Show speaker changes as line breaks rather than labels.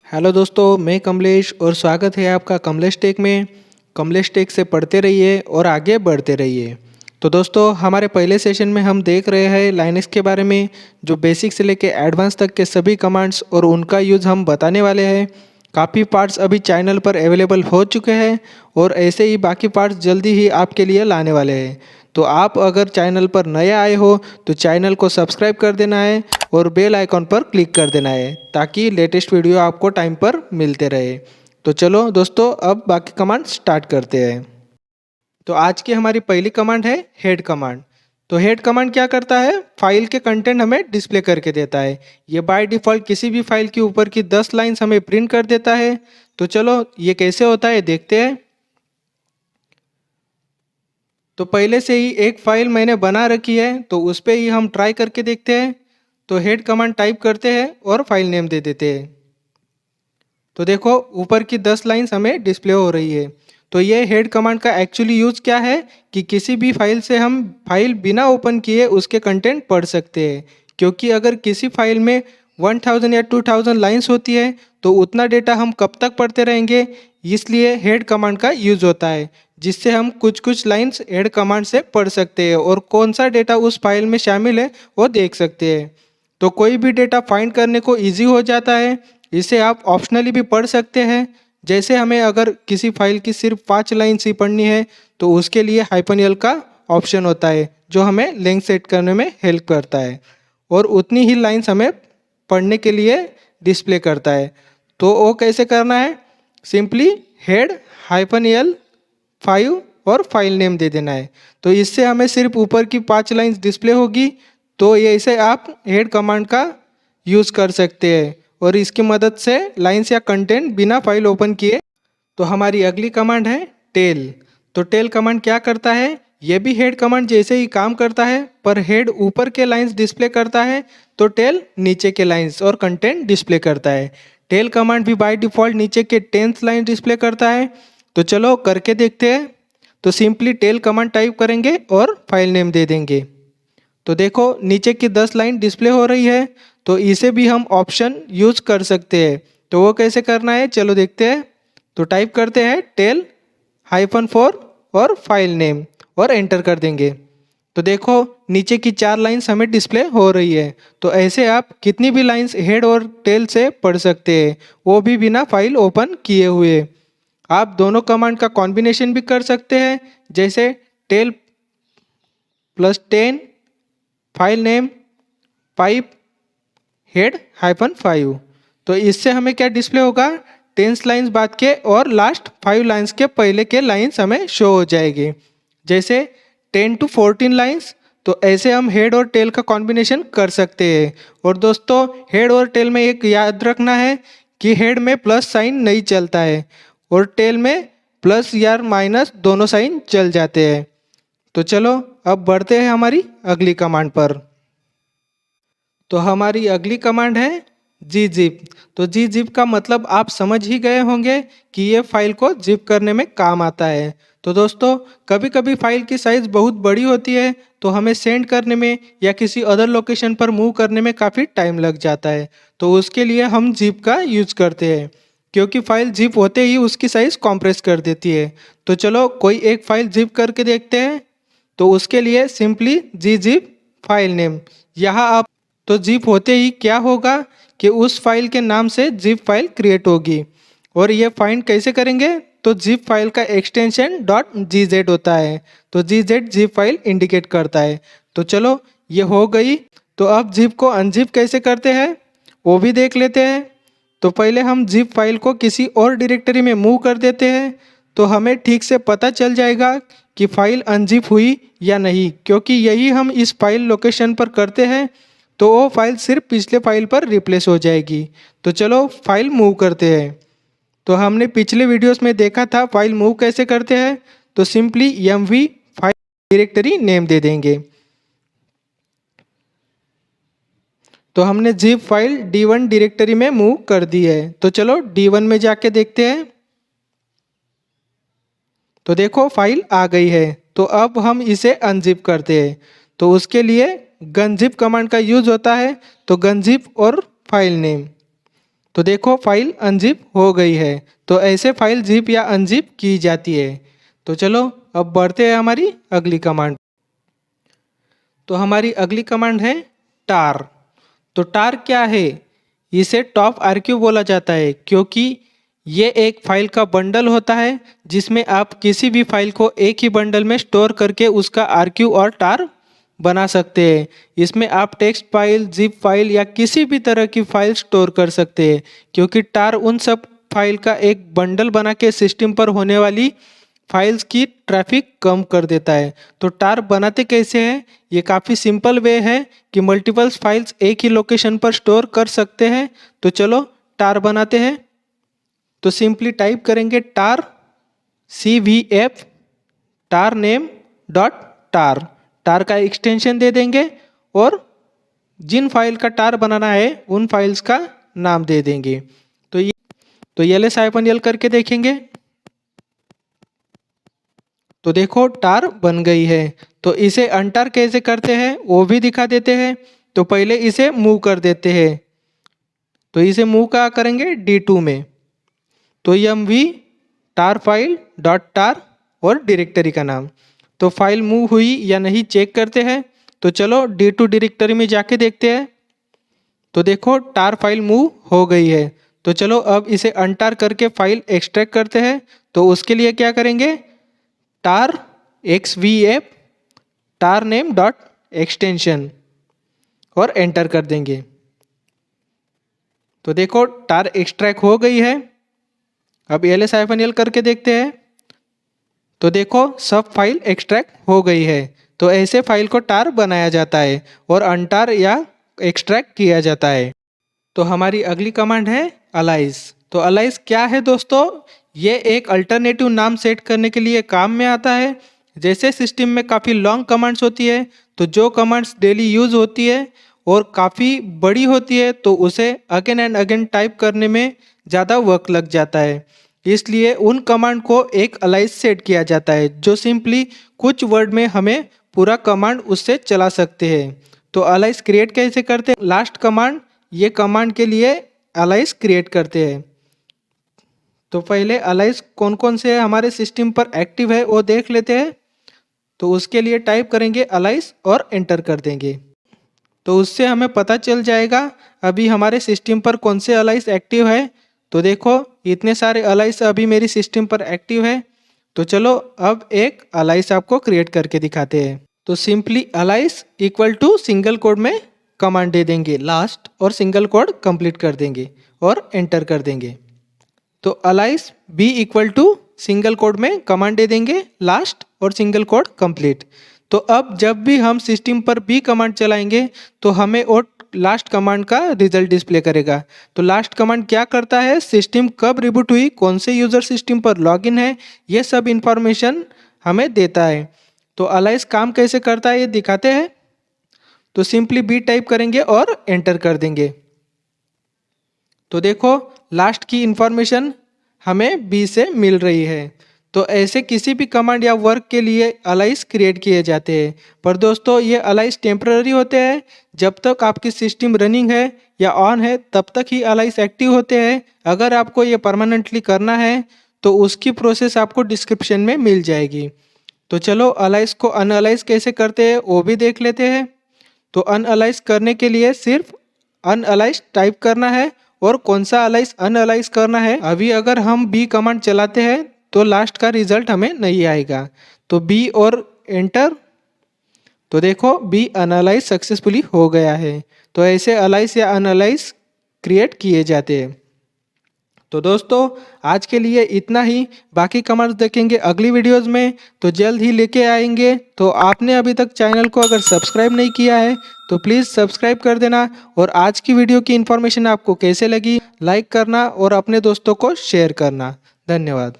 Hello दोस्तों, मैं कमलेश और स्वागत है आपका कमलेश टेक में। कमलेश टेक से पढ़ते रहिए और आगे बढ़ते रहिए। तो दोस्तों, हमारे पहले सेशन में हम देख रहे हैं लाइनक्स के बारे में, जो बेसिक से लेके एडवांस तक के सभी कमांड्स और उनका यूज़ हम बताने वाले हैं। काफ़ी पार्ट्स अभी चैनल पर अवेलेबल हो चुके हैं और ऐसे ही बाकी पार्ट्स जल्दी ही आपके लिए लाने वाले हैं। तो आप अगर चैनल पर नए आए हो तो चैनल को सब्सक्राइब कर देना है और बेल आइकॉन पर क्लिक कर देना है ताकि लेटेस्ट वीडियो आपको टाइम पर मिलते रहे। तो चलो दोस्तों, अब बाकी कमांड स्टार्ट करते हैं। तो आज की हमारी पहली कमांड है हेड कमांड। तो हेड कमांड क्या करता है, फाइल के कंटेंट हमें डिस्प्ले करके देता है। ये बाय डिफ़ॉल्ट किसी भी फाइल के ऊपर की 10 लाइन्स हमें प्रिंट कर देता है। तो चलो ये कैसे होता है देखते हैं। तो पहले से ही एक फाइल मैंने बना रखी है, तो उस पर ही हम ट्राई करके देखते हैं। तो हेड कमांड टाइप करते हैं और फाइल नेम दे देते हैं। तो देखो ऊपर की 10 लाइन्स हमें डिस्प्ले हो रही है। तो ये हेड कमांड का एक्चुअली यूज़ क्या है कि किसी भी फाइल से हम फाइल बिना ओपन किए उसके कंटेंट पढ़ सकते हैं। क्योंकि अगर किसी फाइल में 1000 या 2000 लाइन्स होती है तो उतना डेटा हम कब तक पढ़ते रहेंगे, इसलिए हेड कमांड का यूज़ होता है, जिससे हम कुछ कुछ लाइन्स हेड कमांड से पढ़ सकते हैं और कौन सा डेटा उस फाइल में शामिल है वो देख सकते हैं। तो कोई भी डेटा फाइंड करने को ईजी हो जाता है। इसे आप ऑप्शनली भी पढ़ सकते हैं। जैसे हमें अगर किसी फाइल की सिर्फ 5 लाइन ही पढ़नी है तो उसके लिए -l का ऑप्शन होता है, जो हमें लेंथ सेट करने में हेल्प करता है और उतनी ही लाइन्स हमें पढ़ने के लिए डिस्प्ले करता है। तो वो कैसे करना है, सिंपली हेड -l 5 और फाइल नेम दे देना है। तो इससे हमें सिर्फ ऊपर की 5 लाइन्स डिस्प्ले होगी। तो ये इसे आप हेड कमांड का यूज़ कर सकते हैं और इसकी मदद से लाइन्स या कंटेंट बिना फाइल ओपन किए। तो हमारी अगली कमांड है टेल। तो टेल कमांड क्या करता है, ये भी हेड कमांड जैसे ही काम करता है, पर हेड ऊपर के लाइन्स डिस्प्ले करता है तो टेल नीचे के लाइन्स और कंटेंट डिस्प्ले करता है। टेल कमांड भी बाय डिफ़ॉल्ट नीचे के 10th लाइन डिस्प्ले करता है। तो चलो करके देखते हैं। तो सिंपली टेल कमांड टाइप करेंगे और फाइल नेम दे देंगे। तो देखो नीचे की 10 लाइन डिस्प्ले हो रही है। तो इसे भी हम ऑप्शन यूज़ कर सकते हैं। तो वो कैसे करना है चलो देखते हैं। तो टाइप करते हैं टेल -4 और फाइल नेम और एंटर कर देंगे। तो देखो नीचे की 4 लाइन्स हमें डिस्प्ले हो रही है। तो ऐसे आप कितनी भी लाइन्स हेड और टेल से पढ़ सकते हैं, वो भी बिना फाइल ओपन किए हुए। आप दोनों कमांड का कॉम्बिनेशन भी कर सकते हैं, जैसे tail +10 file name pipe head -5। तो इससे हमें क्या डिस्प्ले होगा, 10 लाइन्स बाद के और लास्ट 5 लाइन्स के पहले के लाइन्स हमें शो हो जाएगी, जैसे 10 to 14 लाइन्स। तो ऐसे हम हेड और टेल का कॉम्बिनेशन कर सकते हैं। और दोस्तों हेड और टेल में एक याद रखना है कि हेड में प्लस साइन नहीं चलता है और टेल में प्लस या माइनस दोनों साइन चल जाते हैं। तो चलो अब बढ़ते हैं हमारी अगली कमांड पर। तो हमारी अगली कमांड है gzip। तो gzip का मतलब आप समझ ही गए होंगे कि ये फाइल को जिप करने में काम आता है। तो दोस्तों कभी कभी फाइल की साइज़ बहुत बड़ी होती है, तो हमें सेंड करने में या किसी अदर लोकेशन पर मूव करने में काफ़ी टाइम लग जाता है। तो उसके लिए हम जिप का यूज़ करते हैं, क्योंकि फाइल जिप होते ही उसकी साइज़ कॉम्प्रेस कर देती है। तो चलो कोई एक फाइल जिप करके देखते हैं। तो उसके लिए सिंपली gzip फाइल नेम, यहाँ आप तो जिप होते ही क्या होगा कि उस फाइल के नाम से जिप फाइल क्रिएट होगी। और ये फाइंड कैसे करेंगे, तो जिप फाइल का एक्सटेंशन .gz होता है। तो gz जिप फाइल इंडिकेट करता है। तो चलो ये हो गई। तो अब जिप को अनजिप कैसे करते हैं वो भी देख लेते हैं। तो पहले हम जिप फाइल को किसी और डायरेक्टरी में मूव कर देते हैं, तो हमें ठीक से पता चल जाएगा कि फाइल अनजिप हुई या नहीं, क्योंकि यही हम इस फाइल लोकेशन पर करते हैं तो वो फाइल सिर्फ पिछले फाइल पर रिप्लेस हो जाएगी। तो चलो फाइल मूव करते हैं। तो हमने पिछले वीडियोस में देखा था फाइल मूव कैसे करते हैं। तो simply mv file directory name दे देंगे। तो हमने जिप फाइल d1 डायरेक्टरी में मूव कर दी है। तो चलो d1 में जाके देखते हैं। तो देखो फाइल आ गई है। तो अब हम इसे अनजिप करते हैं। तो उसके लिए gunzip कमांड का यूज होता है। तो gunzip और फाइल नेम। तो देखो फाइल अनजिप हो गई है। तो ऐसे फाइल जिप या अनजिप की जाती है। तो चलो अब बढ़ते हैं हमारी अगली कमांड। तो हमारी अगली कमांड है टार। तो टार क्या है? इसे टॉप आरक्यू बोला जाता है क्योंकि ये एक फाइल का बंडल होता है जिसमें आप किसी भी फाइल को एक ही बंडल में स्टोर करके उसका आरक्यू और टार बना सकते हैं। इसमें आप टेक्स्ट फाइल, जिप फाइल या किसी भी तरह की फाइल स्टोर कर सकते हैं क्योंकि टार उन सब फाइल का एक बंडल बना के सिस्टम पर होने वाली फाइल्स की ट्रैफिक कम कर देता है। तो टार बनाते कैसे हैं? ये काफ़ी सिंपल वे है कि मल्टीपल्स फाइल्स एक ही लोकेशन पर स्टोर कर सकते हैं। तो चलो टार बनाते हैं। तो सिंपली टाइप करेंगे टार cvf टार नेम डॉट टार। टार का एक्सटेंशन दे देंगे और जिन फाइल का टार बनाना है उन फाइल्स का नाम दे देंगे। तो ls-l करके देखेंगे। तो देखो टार बन गई है। तो इसे अनटार कैसे करते हैं वो भी दिखा देते हैं। तो पहले इसे मूव कर देते हैं। तो इसे मूव कहाँ करेंगे? D2 में। तो mv टार फाइल डॉट टार और डायरेक्टरी का नाम। तो फाइल मूव हुई या नहीं चेक करते हैं। तो चलो D2 डायरेक्टरी में जाके देखते हैं। तो देखो टार फाइल मूव हो गई है। तो चलो अब इसे अनटार करके फाइल एक्सट्रैक्ट करते हैं। तो उसके लिए क्या करेंगे? टार xvf टार नेम डॉट एक्सटेंशन और एंटर कर देंगे। तो देखो टार एक्सट्रैक्ट हो गई है। अब ls-l करके देखते हैं। तो देखो सब फाइल एक्सट्रैक्ट हो गई है। तो ऐसे फाइल को टार बनाया जाता है और अनटार या एक्सट्रैक्ट किया जाता है। तो हमारी अगली कमांड है अलाइज। तो अलाइज क्या है दोस्तों? ये एक अल्टरनेटिव नाम सेट करने के लिए काम में आता है। जैसे सिस्टम में काफ़ी लॉन्ग कमांड्स होती है तो जो कमांड्स डेली यूज़ होती है और काफ़ी बड़ी होती है तो उसे अगेन एंड अगेन टाइप करने में ज़्यादा वर्क लग जाता है। इसलिए उन कमांड को एक अलाइज सेट किया जाता है जो सिंपली कुछ वर्ड में हमें पूरा कमांड उससे चला सकते हैं। तो अलाइज क्रिएट कैसे करते हैं? लास्ट कमांड ये कमांड के लिए अलाइज क्रिएट करते हैं। तो पहले अलाइज कौन कौन से हमारे सिस्टम पर एक्टिव है वो देख लेते हैं। तो उसके लिए टाइप करेंगे अलाइज और एंटर कर देंगे। तो उससे हमें पता चल जाएगा अभी हमारे सिस्टम पर कौन से अलाइज एक्टिव है। तो देखो इतने सारे अलाइज अभी मेरी सिस्टम पर एक्टिव है। तो चलो अब एक अलाइज आपको क्रिएट करके दिखाते हैं। तो simply alias equal to single quote में कमांड दे देंगे लास्ट और सिंगल कोड कंप्लीट कर देंगे और एंटर कर देंगे। तो alias B equal to single quote में कमांड दे देंगे लास्ट और सिंगल कोड कंप्लीट। तो अब जब भी हम सिस्टम पर बी कमांड चलाएंगे तो हमें वो लास्ट कमांड का रिजल्ट डिस्प्ले करेगा। तो लास्ट कमांड क्या करता है? सिस्टम कब रिबूट हुई, कौन से यूज़र सिस्टम पर लॉगिन है, ये सब इंफॉर्मेशन हमें देता है। तो अलाइज काम कैसे करता है ये दिखाते हैं। तो सिंपली बी टाइप करेंगे और एंटर कर देंगे। तो देखो लास्ट की इंफॉर्मेशन हमें बी से मिल रही है। तो ऐसे किसी भी कमांड या वर्क के लिए अलाइज क्रिएट किए जाते हैं। पर दोस्तों ये अलाइज टेम्पररी होते हैं। जब तक आपकी सिस्टम रनिंग है या ऑन है तब तक ही अलाइज एक्टिव होते हैं। अगर आपको ये परमानेंटली करना है तो उसकी प्रोसेस आपको डिस्क्रिप्शन में मिल जाएगी। तो चलो अलाइज को अनअलाइज कैसे करते हैं वो भी देख लेते हैं। तो अनअलाइज करने के लिए सिर्फ अनअलाइज टाइप करना है और कौन सा अलाइज अनअलाइज करना है। अभी अगर हम बी कमांड चलाते हैं तो लास्ट का रिजल्ट हमें नहीं आएगा। तो बी और एंटर। तो देखो बी अनअलाइज सक्सेसफुली हो गया है। तो ऐसे अलाइज या अनअलाइज क्रिएट किए जाते हैं। तो दोस्तों आज के लिए इतना ही। बाकी कमांड्स देखेंगे अगली वीडियोस में। तो जल्द ही लेके आएंगे। तो आपने अभी तक चैनल को अगर सब्सक्राइब नहीं किया है तो प्लीज़ सब्सक्राइब कर देना। और आज की वीडियो की इन्फॉर्मेशन आपको कैसे लगी लाइक करना और अपने दोस्तों को शेयर करना। धन्यवाद।